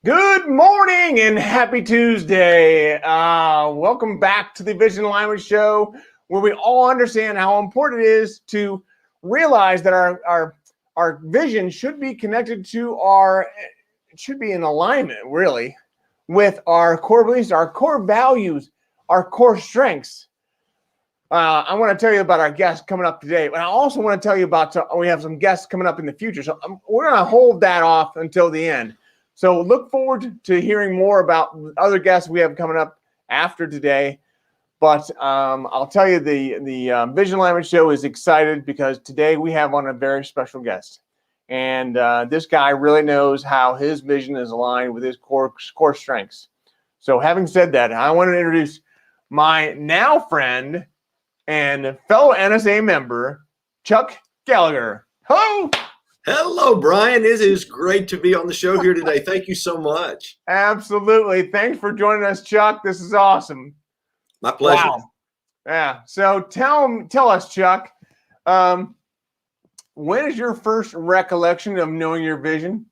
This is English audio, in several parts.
Good morning and happy Tuesday. Welcome back to the Vision Alignment Show, where we all understand how important it is to realize that our vision should be connected to it should be in alignment, really, with our core beliefs, our core values, our core strengths. I want to tell you about our guests coming up today, but I also want to tell you about, we have some guests coming up in the future. So we're going to hold that off until the end. So look forward to hearing more about other guests we have coming up after today. But I'll tell you, the Vision Alignment Show is excited because today we have on a very special guest. And this guy really knows how his vision is aligned with his core strengths. So having said that, I want to introduce my now friend and fellow NSA member, Chuck Gallagher. Hello! Hello, Brian. It is great to be on the show here today. Thank you so much. Absolutely. Thanks for joining us, Chuck. This is awesome. My pleasure. Wow. Yeah. So tell us, Chuck, when is your first recollection of knowing your vision?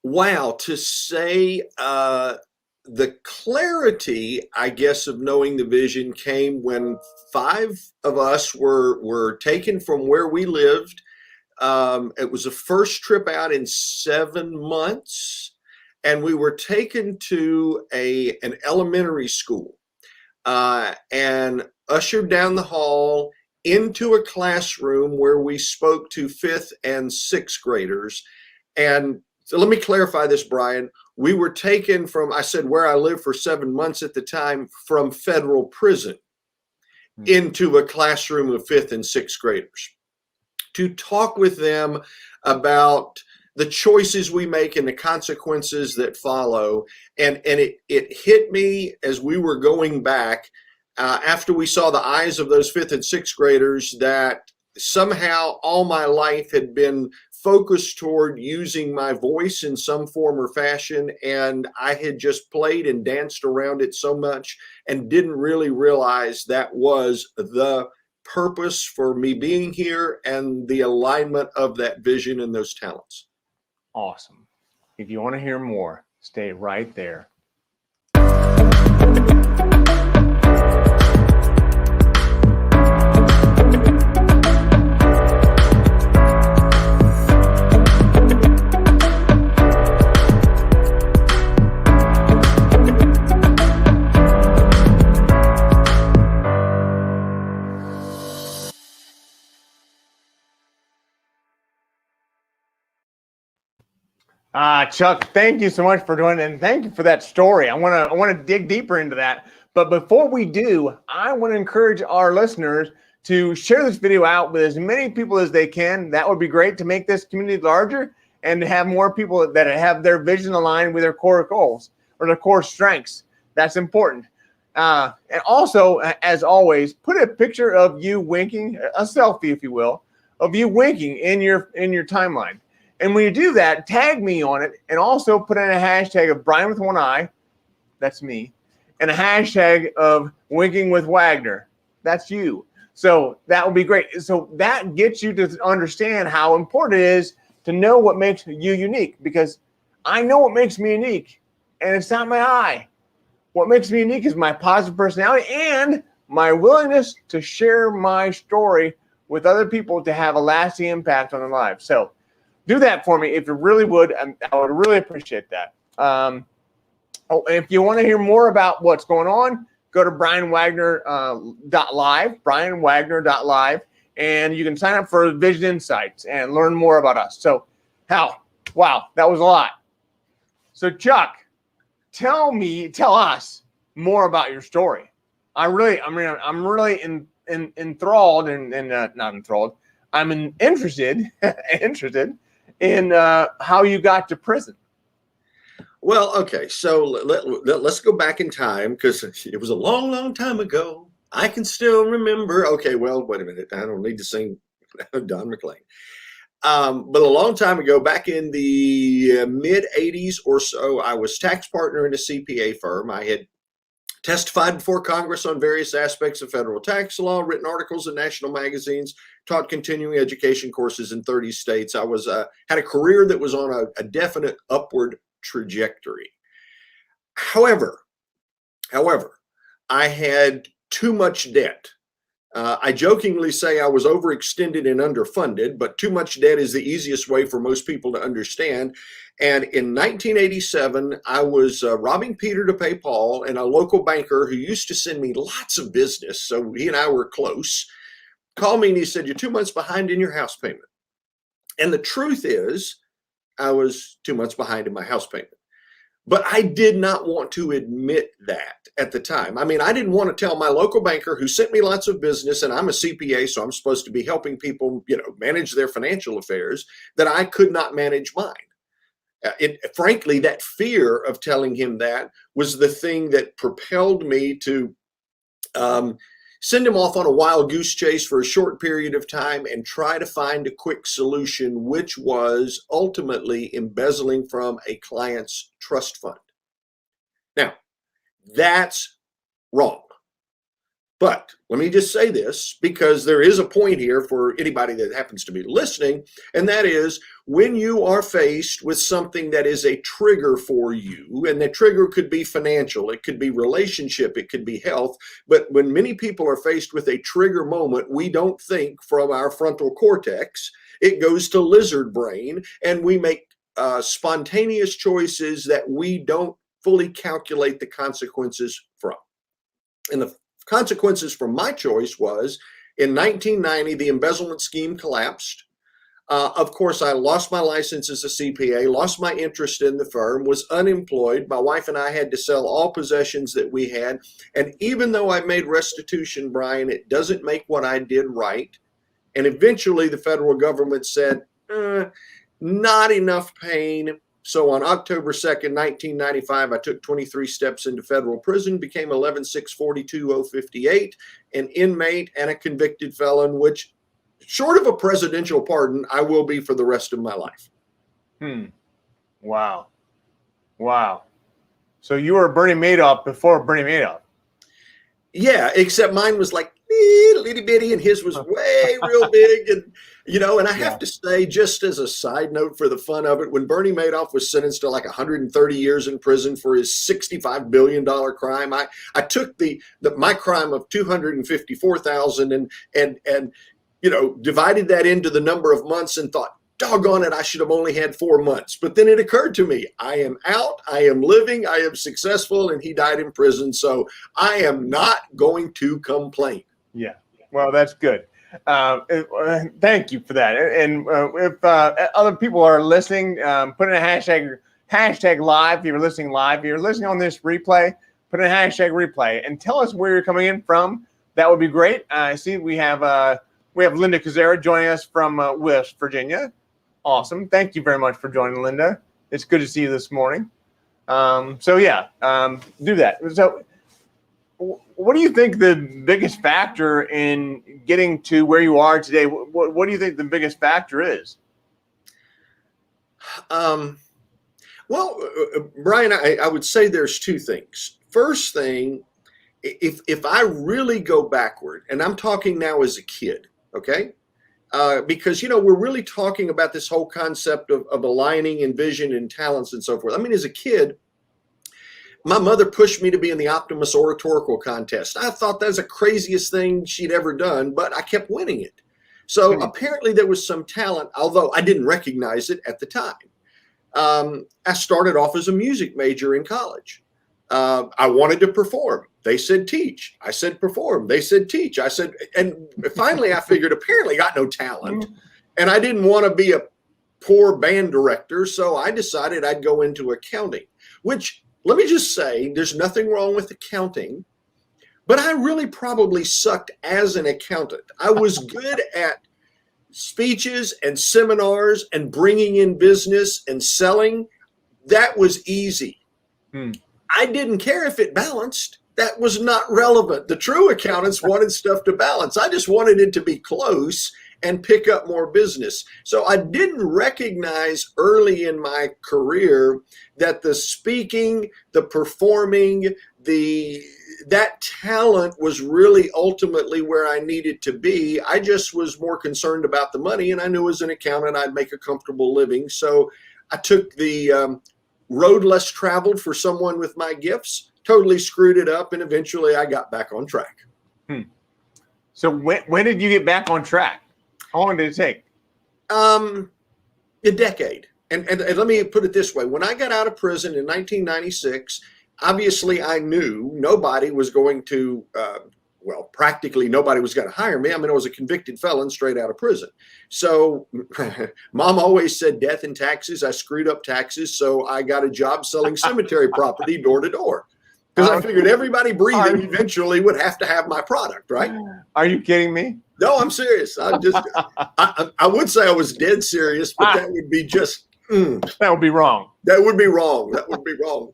Wow. To say the clarity, I guess, of knowing the vision came when 5 of us were taken from where we lived. It was a first trip out in 7 months, and we were taken to an elementary school and ushered down the hall into a classroom where we spoke to 5th and 6th graders. And so let me clarify this, Brian. We were taken from, I said where I lived for 7 months at the time, from federal prison into a classroom of 5th and 6th graders to talk with them about the choices we make and the consequences that follow. And it hit me as we were going back after we saw the eyes of those 5th and 6th graders that somehow all my life had been focused toward using my voice in some form or fashion, and I had just played and danced around it so much and didn't really realize that was the purpose for me being here and the alignment of that vision and those talents. Awesome. If you want to hear more, stay right there. Chuck, thank you so much for doing it, and thank you for that story. I want to dig deeper into that. But before we do, I want to encourage our listeners to share this video out with as many people as they can. That would be great to make this community larger and to have more people that have their vision aligned with their core goals or their core strengths. That's important. And also, as always, put a picture of you winking, a selfie, if you will, of you winking in your timeline. And when you do that, tag me on it, and also put in a hashtag of Brian with one eye, that's me, and a hashtag of Winking with Wagner, that's you. So that would be great. So that gets you to understand how important it is to know what makes you unique, because I know what makes me unique, and it's not my eye. What makes me unique is my positive personality and my willingness to share my story with other people to have a lasting impact on their lives. So do that for me if you really would. I would really appreciate that. If you want to hear more about what's going on, go to brianwagner.live, brianwagner.live, and you can sign up for Vision Insights and learn more about us. So, Hal, wow, that was a lot. So, Chuck, tell us more about your story. I'm really enthralled and not enthralled. I'm interested in how you got to prison. Well, okay, so let's go back in time because it was a long, long time ago. I can still remember. Okay, well, wait a minute. I don't need to sing Don McLean. But a long time ago, back in the mid 80s or so, I was tax partner in a CPA firm. I had testified before Congress on various aspects of federal tax law, written articles in national magazines, taught continuing education courses in 30 states. I was had a career that was on a definite upward trajectory. However, I had too much debt. I jokingly say I was overextended and underfunded, but too much debt is the easiest way for most people to understand. And in 1987, I was robbing Peter to pay Paul, and a local banker who used to send me lots of business, so he and I were close, called me and he said, "You're 2 months behind in your house payment." And the truth is, I was 2 months behind in my house payment. But I did not want to admit that at the time. I mean, I didn't want to tell my local banker who sent me lots of business, and I'm a CPA, so I'm supposed to be helping people, manage their financial affairs, that I could not manage mine. Frankly, that fear of telling him that was the thing that propelled me to send him off on a wild goose chase for a short period of time and try to find a quick solution, which was ultimately embezzling from a client's trust fund. Now, that's wrong. But let me just say this, because there is a point here for anybody that happens to be listening, and that is when you are faced with something that is a trigger for you, and that trigger could be financial, it could be relationship, it could be health, but when many people are faced with a trigger moment, we don't think from our frontal cortex, it goes to lizard brain, and we make spontaneous choices that we don't fully calculate the consequences from. And the consequences from my choice was in 1990, the embezzlement scheme collapsed. Of course, I lost my license as a CPA, lost my interest in the firm, was unemployed. My wife and I had to sell all possessions that we had. And even though I made restitution, Brian, it doesn't make what I did right. And eventually the federal government said, not enough pain. So on October 2nd, 1995, I took 23 steps into federal prison, became 11-6-42-058, an inmate and a convicted felon, which, short of a presidential pardon, I will be for the rest of my life. Wow. So you were Bernie Madoff before Bernie Madoff. Yeah, except mine was like little bitty and his was way real big. And, and I have to say, just as a side note for the fun of it, when Bernie Madoff was sentenced to like 130 years in prison for his $65 billion crime, I took my crime of 254,000 and divided that into the number of months and thought, doggone it, I should have only had 4 months. But then it occurred to me, I am out, I am living, I am successful, and he died in prison. So I am not going to complain. Yeah, well, that's good. Thank you for that. And if other people are listening, put in a hashtag live. If you're listening live, if you're listening on this replay, put in a hashtag replay and tell us where you're coming in from. That would be great. I see we have Linda Kazera joining us from West Virginia. Awesome. Thank you very much for joining, Linda. It's good to see you this morning. Do that. So what do you think the biggest factor in getting to where you are today? What do you think the biggest factor is? Brian, I would say there's two things. First thing, if I really go backward, and I'm talking now as a kid, okay? Because, we're really talking about this whole concept of aligning and vision and talents and so forth. I mean, as a kid, my mother pushed me to be in the Optimus Oratorical contest. I thought that was the craziest thing she'd ever done, but I kept winning it. So apparently there was some talent, although I didn't recognize it at the time. I started off as a music major in college. I wanted to perform. They said teach. I said perform. They said teach. I said, and finally I figured apparently I got no talent, and I didn't want to be a poor band director. So I decided I'd go into accounting, which, let me just say, there's nothing wrong with accounting, but I really probably sucked as an accountant. I was good at speeches and seminars and bringing in business and selling. That was easy. I didn't care if it balanced. That was not relevant. The true accountants wanted stuff to balance. I just wanted it to be close and pick up more business. So I didn't recognize early in my career that the speaking, the performing, that talent was really ultimately where I needed to be. I just was more concerned about the money, and I knew as an accountant I'd make a comfortable living. So I took the road less traveled for someone with my gifts, totally screwed it up, and eventually I got back on track. So when did you get back on track? How long did it take? A decade. And let me put it this way. When I got out of prison in 1996, obviously I knew nobody was going to, practically nobody was going to hire me. I mean, I was a convicted felon straight out of prison. So mom always said death and taxes. I screwed up taxes. So I got a job selling cemetery property door to door. Because I figured everybody breathing eventually would have to have my product, right? Are you kidding me? No, I'm serious. I would say I was dead serious, but that would be just that would be wrong. That would be wrong. That would be wrong.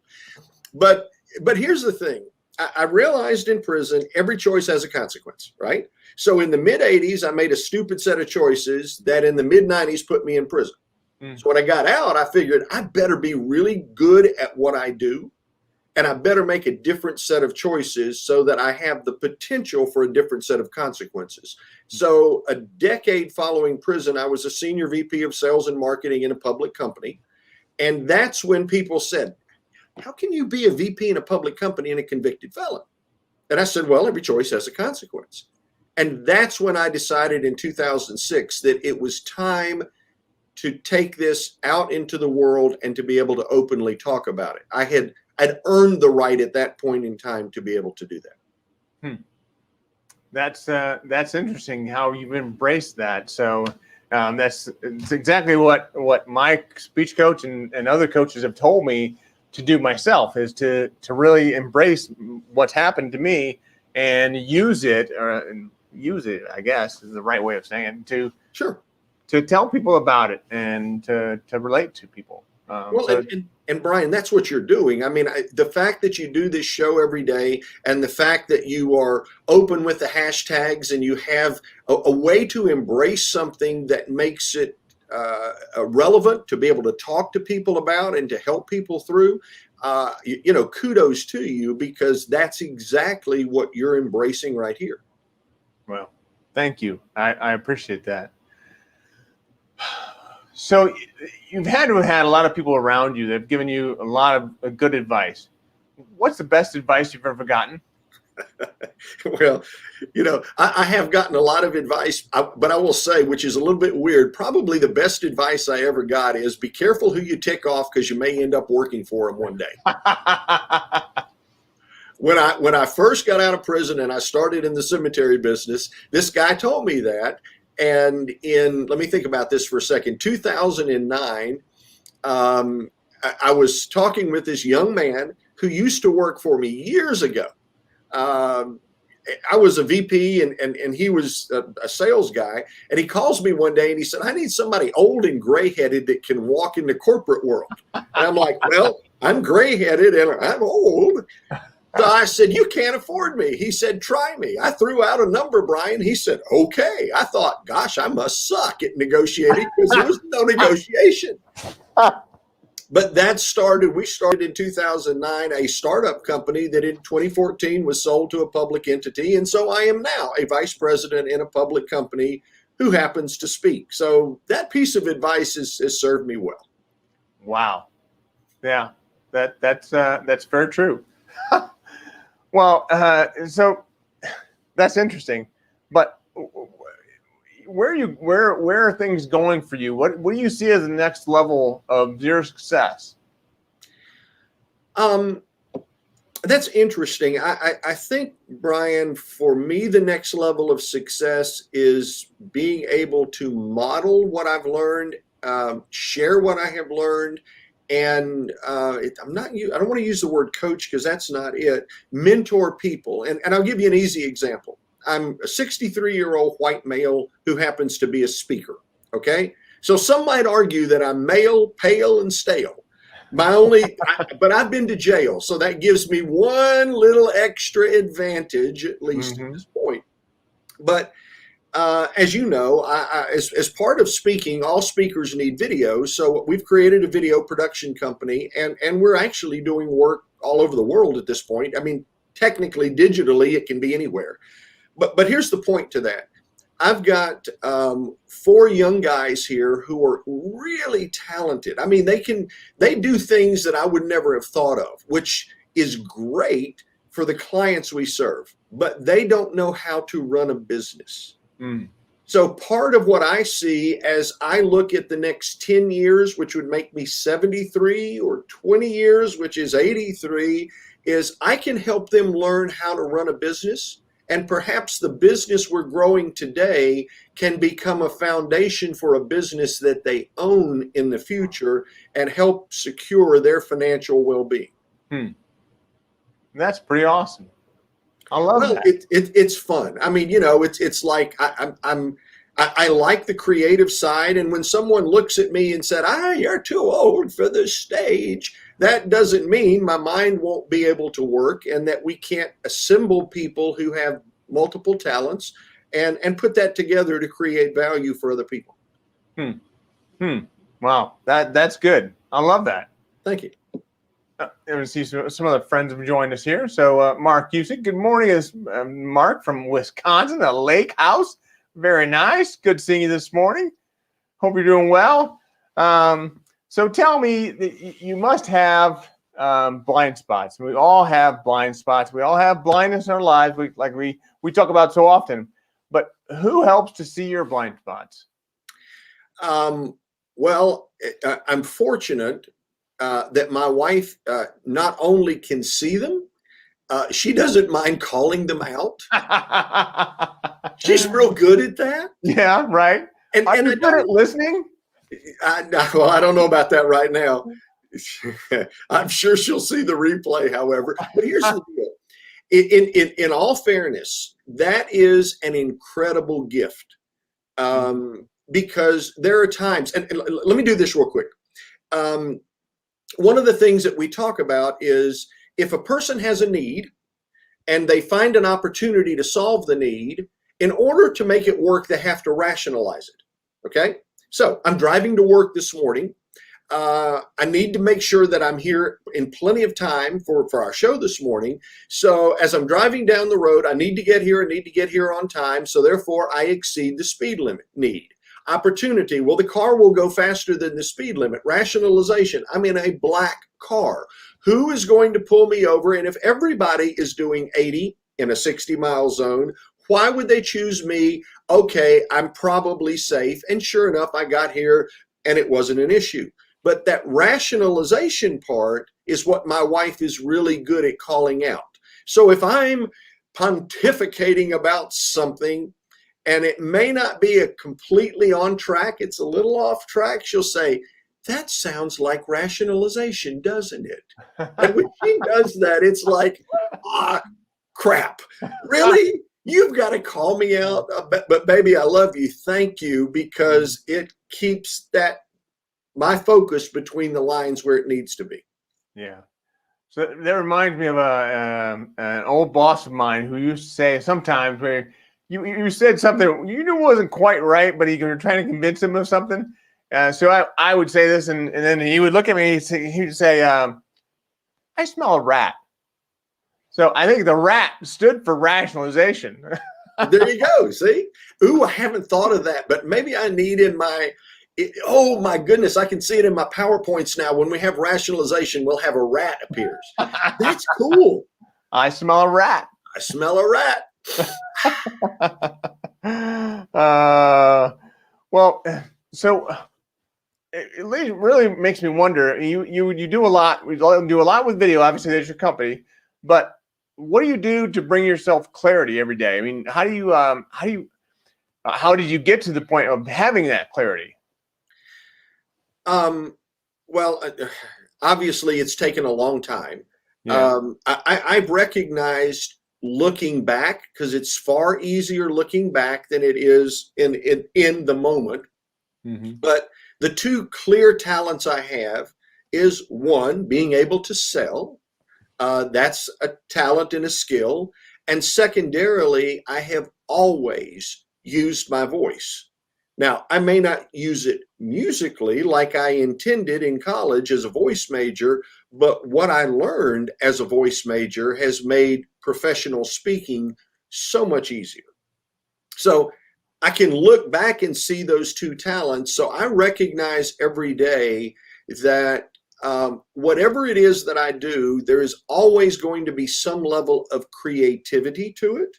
But here's the thing. I realized in prison, every choice has a consequence, right? So in the mid 80s, I made a stupid set of choices that in the mid 90s put me in prison. So when I got out, I figured I better be really good at what I do. And I better make a different set of choices so that I have the potential for a different set of consequences. So a decade following prison, I was a senior VP of sales and marketing in a public company. And that's when people said, how can you be a VP in a public company and a convicted felon? And I said, well, every choice has a consequence. And that's when I decided in 2006 that it was time to take this out into the world and to be able to openly talk about it. I'd earned the right at that point in time to be able to do that. That's interesting how you've embraced that. So it's exactly what my speech coach and other coaches have told me to do myself, is to really embrace what's happened to me and use it, I guess is the right way of saying it, to tell people about it and to relate to people. And Brian, that's what you're doing. I mean, the fact that you do this show every day, and the fact that you are open with the hashtags, and you have a way to embrace something that makes it relevant to be able to talk to people about and to help people through, kudos to you, because that's exactly what you're embracing right here. Well, thank you. I appreciate that. So you've had to have had a lot of people around you that have given you a lot of good advice. What's the best advice you've ever gotten? Well, I have gotten a lot of advice, but I will say, which is a little bit weird, probably the best advice I ever got is be careful who you tick off, because you may end up working for them one day. When I first got out of prison and I started in the cemetery business, this guy told me that. And let me think about this for a second, 2009, I was talking with this young man who used to work for me years ago. I was a VP and he was a sales guy. And he calls me one day and he said, I need somebody old and gray-headed that can walk in the corporate world. And I'm like, well, I'm gray-headed and I'm old. So I said, you can't afford me. He said, try me. I threw out a number, Brian. He said, okay. I thought, gosh, I must suck at negotiating, because there was no negotiation. But we started in 2009, a startup company that in 2014 was sold to a public entity. And so I am now a vice president in a public company who happens to speak. So that piece of advice has served me well. Wow. Yeah, that's very true. Well, so that's interesting. But where are things going for you? What do you see as the next level of your success? That's interesting. I think, Brian, for me, the next level of success is being able to model what I've learned, share what I have learned, and I don't want to use the word coach because that's not it. Mentor people, and I'll give you an easy example. I'm a 63-year-old white male who happens to be a speaker. Okay, so some might argue that I'm male, pale, and stale. But I've been to jail, so that gives me one little extra advantage, at least at this point. But as you know, as part of speaking, all speakers need video. So we've created a video production company, and we're actually doing work all over the world at this point. I mean, technically, digitally, it can be anywhere. But here's the point to that. I've got 4 young guys here who are really talented. I mean, they do things that I would never have thought of, which is great for the clients we serve, but they don't know how to run a business. So part of what I see as I look at the next 10 years, which would make me 73, or 20 years, which is 83, is I can help them learn how to run a business. And perhaps the business we're growing today can become a foundation for a business that they own in the future and help secure their financial well-being. That's pretty awesome. I love that. It's fun. I mean, it's like I like the creative side. And when someone looks at me and said, you're too old for the stage, that doesn't mean my mind won't be able to work and that we can't assemble people who have multiple talents and put that together to create value for other people. Wow. That's good. I love that. Thank you. I see some other friends have joined us here. So Mark Cusick, good morning. Is Mark from Wisconsin, a lake house. Very nice. Good seeing you this morning. Hope you're doing well. So tell me, you must have blind spots. We all have blind spots. We all have blindness in our lives, we talk about so often. But who helps to see your blind spots? Well, I'm fortunate that my wife not only can see them, she doesn't mind calling them out. She's real good at that. Yeah, right. And Are you good at listening? I don't know about that right now. I'm sure she'll see the replay, however. But here's the deal. In all fairness, that is an incredible gift. Because there are times, and let me do this real quick. One of the things that we talk about is if a person has a need and they find an opportunity to solve the need, in order to make it work, they have to rationalize it. Okay? So I'm driving to work this morning. I need to make sure that I'm here in plenty of time for our show this morning. So as I'm driving down the road, I need to get here on time. So therefore, I exceed the speed limit. Need. Opportunity. Well, the car will go faster than the speed limit. Rationalization. I'm in a black car. Who is going to pull me over? And if everybody is doing 80 in a 60-mile zone, why would they choose me? Okay, I'm probably safe. And sure enough, I got here and it wasn't an issue. But that rationalization part is what my wife is really good at calling out. So if I'm pontificating about something and it may not be a completely on track, it's a little off track, she'll say, that sounds like rationalization, doesn't it? And when she does that, it's like, crap. Really? You've got to call me out. But baby, I love you. Thank you, because it keeps my focus between the lines where it needs to be. Yeah. So that reminds me of an old boss of mine who used to say sometimes where you said something you knew wasn't quite right, but you were trying to convince him of something. So I would say this, and then he would look at me. He would say, "I smell a rat." So I think the rat stood for rationalization. There you go. See? Ooh, I haven't thought of that, but maybe I need oh my goodness, I can see it in my PowerPoints now. When we have rationalization, we'll have a rat appears. That's cool. I smell a rat. I smell a rat. Well, so it really makes me wonder. You do a lot. We do a lot with video. Obviously, there's your company, but what do you do to bring yourself clarity every day? I mean, how did you get to the point of having that clarity? Um, well, obviously, it's taken a long time. Yeah. I've recognized looking back, because it's far easier looking back than it is in the moment. Mm-hmm. But the two clear talents I have is, one, being able to sell. That's a talent and a skill. And secondarily, I have always used my voice. Now, I may not use it musically like I intended in college as a voice major, but what I learned as a voice major has made professional speaking so much easier. So I can look back and see those two talents. So I recognize every day that whatever it is that I do, there is always going to be some level of creativity to it.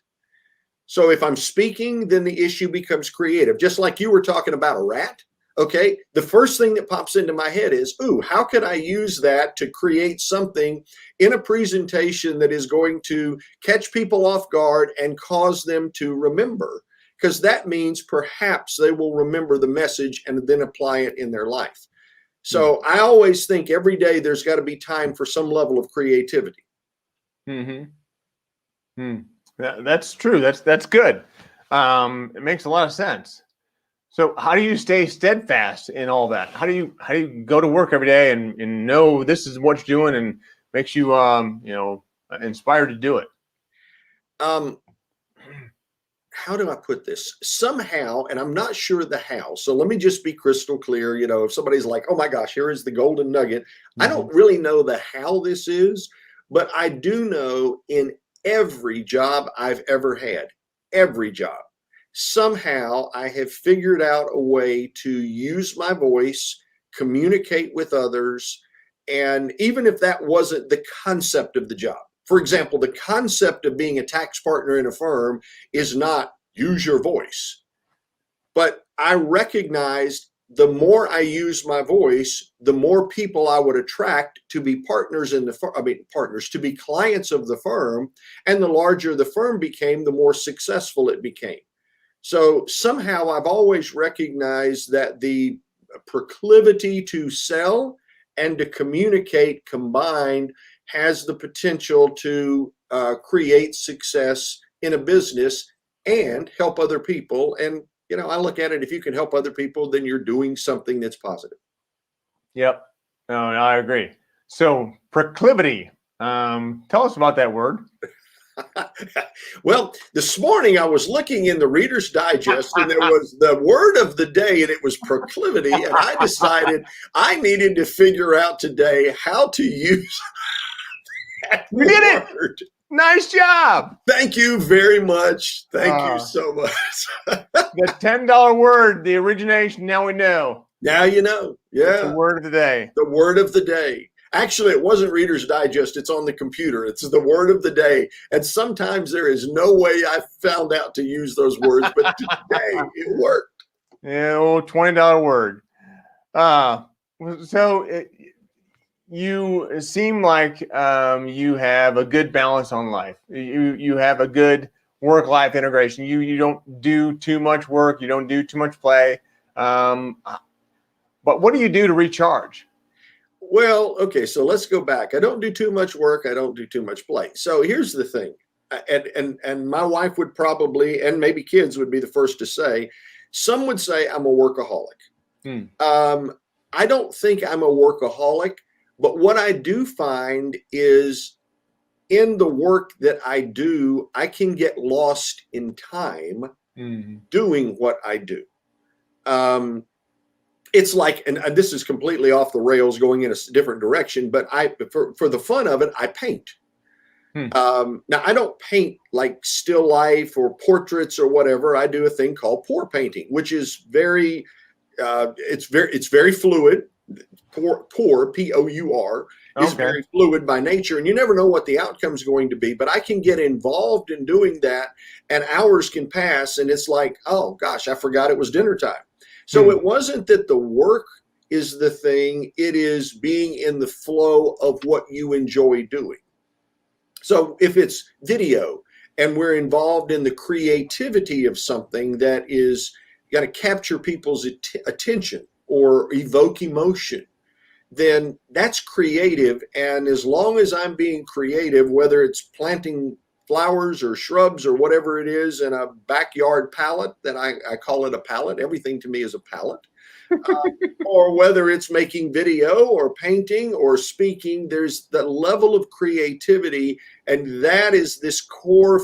So if I'm speaking, then the issue becomes creative. Just like you were talking about a rat, okay? The first thing that pops into my head is, ooh, how can I use that to create something in a presentation that is going to catch people off guard and cause them to remember? Because that means perhaps they will remember the message and then apply it in their life. So I always think every day there's got to be time for some level of creativity. Mm-hmm. That's true. That's good. It makes a lot of sense. So how do you stay steadfast in all that? How do you go to work every day and know this is what you're doing and makes you inspired to do it? Um, how do I put this? Somehow, and I'm not sure the how. So let me just be crystal clear. If somebody's like, oh my gosh, here is the golden nugget. I don't really know the how this is, but I do know in every job I've ever had, every job, somehow I have figured out a way to use my voice, communicate with others. And even if that wasn't the concept of the job, for example, the concept of being a tax partner in a firm is not use your voice. But I recognized the more I use my voice, the more people I would attract to be partners in the firm, partners, to be clients of the firm. And the larger the firm became, the more successful it became. So somehow I've always recognized that the proclivity to sell and to communicate combined has the potential to create success in a business and help other people. And, I look at it, if you can help other people, then you're doing something that's positive. Yep. No, I agree. So proclivity. Tell us about that word. Well, this morning I was looking in the Reader's Digest and there was the word of the day and it was proclivity. And I decided I needed to figure out today how to use that You did word. it. Nice job. Thank you very much. Thank you so much. The $10 word, the origination. Now we know. Now you know. Yeah. It's the word of the day. The word of the day. Actually, it wasn't Reader's Digest. It's on the computer. It's the word of the day. And sometimes there is no way I found out to use those words, but today it worked. Yeah, $20 word. You seem like you have a good balance on life. You have a good work-life integration. You don't do too much work. You don't do too much play. But what do you do to recharge? Well, okay, so let's go back. I don't do too much work. I don't do too much play. So here's the thing, and my wife would probably, and maybe kids would be the first to say, some would say I'm a workaholic. I don't think I'm a workaholic, but what I do find is in the work that I do, I can get lost in time doing what I do. It's like, and this is completely off the rails going in a different direction, but for the fun of it, I paint. Now I don't paint like still life or portraits or whatever. I do a thing called pour painting, which is it's very fluid. Pour, P-O-U-R, is Okay. very fluid by nature, and you never know what the outcome is going to be. But I can get involved in doing that, and hours can pass, and it's like, oh gosh, I forgot it was dinner time. So it wasn't that the work is the thing, it is being in the flow of what you enjoy doing. So if it's video and we're involved in the creativity of something that is got to capture people's attention or evoke emotion, then that's creative. And as long as I'm being creative, whether it's planting flowers or shrubs or whatever it is in a backyard palette, that I call it a palette. Everything to me is a palette. Or whether it's making video or painting or speaking, there's the level of creativity. And that is this core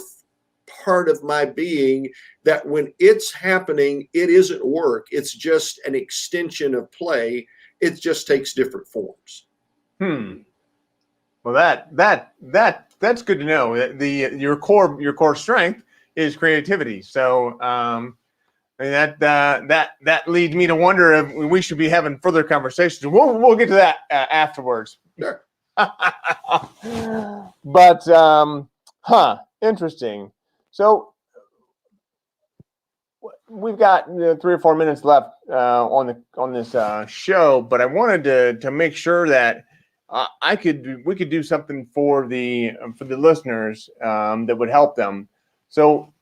part of my being that when it's happening, it isn't work. It's just an extension of play. It just takes different forms. Well, that's good to know. Your core strength is creativity. So that leads me to wonder if we should be having further conversations. We'll get to that afterwards. Sure. But interesting. So we've got 3 or 4 minutes left on this show, but I wanted to make sure that we could do something for the listeners that would help them. So,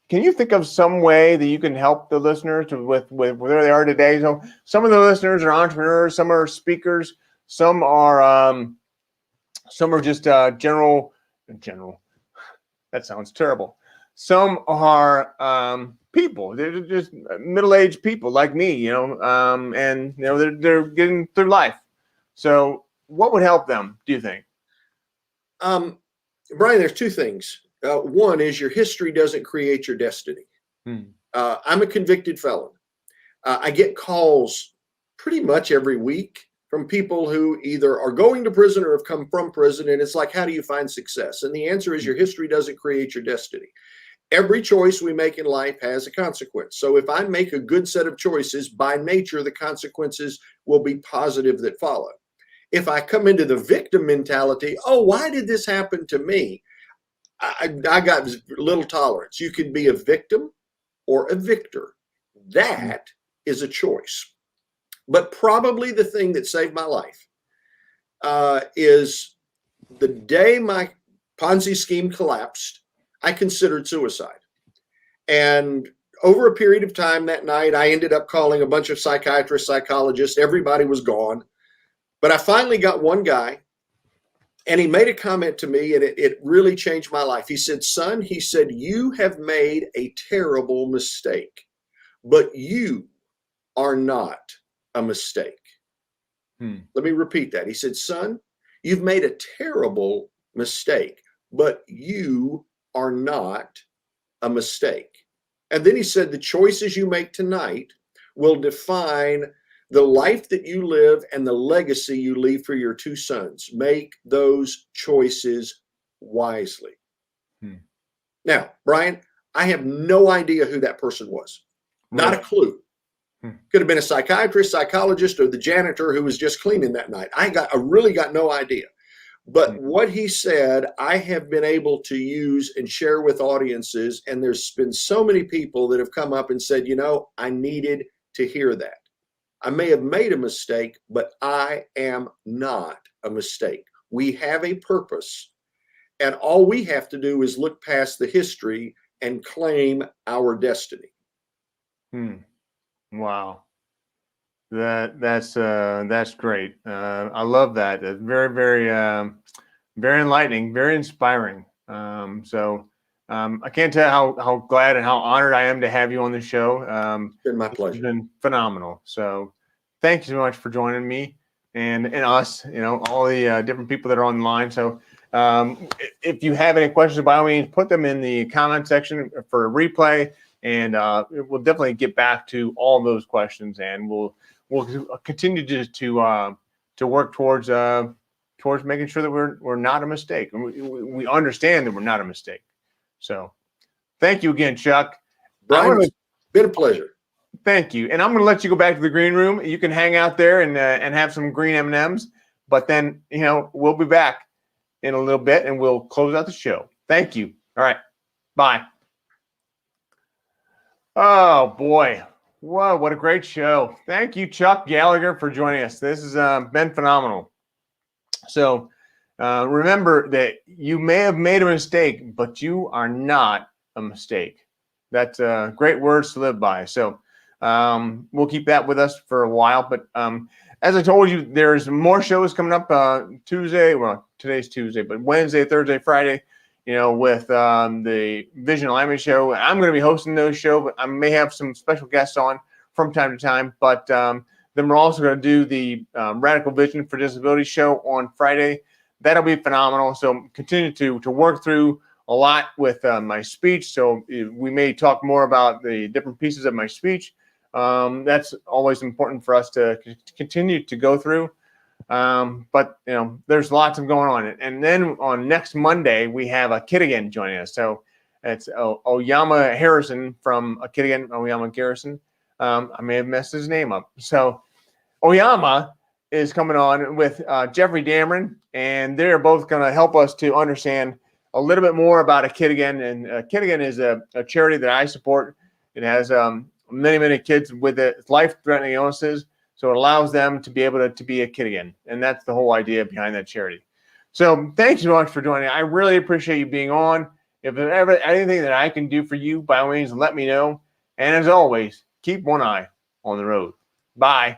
can you think of some way that you can help the listeners with where they are today? So, some of the listeners are entrepreneurs, some are speakers, some are just general. That sounds terrible. Some are people. They're just middle-aged people like me, and they're getting through life. So, what would help them, do you think? Brian, there's 2 things. One is your history doesn't create your destiny. I'm a convicted felon. I get calls pretty much every week from people who either are going to prison or have come from prison. And it's like, how do you find success? And the answer is your history doesn't create your destiny. Every choice we make in life has a consequence. So if I make a good set of choices, by nature, the consequences will be positive that follow. If I come into the victim mentality, oh, why did this happen to me? I got little tolerance. You can be a victim or a victor. That is a choice. But probably the thing that saved my life is the day my Ponzi scheme collapsed, I considered suicide. And over a period of time that night, I ended up calling a bunch of psychiatrists, psychologists. Everybody was gone. But I finally got one guy, and he made a comment to me, and it really changed my life. He said, son, he said, you have made a terrible mistake, but you are not a mistake. Let me repeat that. He said, son, you've made a terrible mistake, but you are not a mistake. And then he said, the choices you make tonight will define the life that you live and the legacy you leave for your 2 sons. Make those choices wisely. Now, Brian, I have no idea who that person was. Not a clue. Could have been a psychiatrist, psychologist, or the janitor who was just cleaning that night. I really got no idea. But what he said, I have been able to use and share with audiences. And there's been so many people that have come up and said, I needed to hear that. I may have made a mistake, but I am not a mistake. We have a purpose. And all we have to do is look past the history and claim our destiny. Wow. That's great. I love that. It's very, very, very enlightening, very inspiring. I can't tell how glad and how honored I am to have you on the show. It's been my pleasure. It's been phenomenal. So thank you so much for joining me and us, all the different people that are on the line. So if you have any questions, by all means, put them in the comment section for a replay, and we'll definitely get back to all those questions, and we'll continue to work towards making sure that we're not a mistake. We understand that we're not a mistake. So thank you again, Chuck. Brian, it's been a pleasure. Thank you. And I'm going to let you go back to the green room. You can hang out there and have some green M&Ms. But then, we'll be back in a little bit and we'll close out the show. Thank you. All right. Bye. Oh, boy. Whoa, what a great show. Thank you, Chuck Gallagher, for joining us. This has been phenomenal. So remember that you may have made a mistake, but you are not a mistake. That's great words to live by. So we'll keep that with us for a while. But as I told you, there's more shows coming up Tuesday. Well, today's Tuesday, but Wednesday, Thursday, Friday, with the Vision Alignment Show. I'm going to be hosting those shows, but I may have some special guests on from time to time. But then we're also going to do the Radical Vision for Disability show on Friday. That'll be phenomenal. So continue to work through a lot with my speech. So we may talk more about the different pieces of my speech. That's always important for us to continue to go through. But there's lots of going on. And then on next Monday, we have a kid again joining us. So it's Oyama Harrison from a kid again, Oyama Garrison. I may have messed his name up. So Oyama is coming on with Jeffrey Dameron, and they're both going to help us to understand a little bit more about a kid again. And Kid Again is a charity that I support. It has many, many kids with life-threatening illnesses. So it allows them to be able to be a kid again. And that's the whole idea behind that charity. So thanks so much for joining. I really appreciate you being on. If there's ever anything that I can do for you, by all means, let me know. And as always, keep one eye on the road. Bye.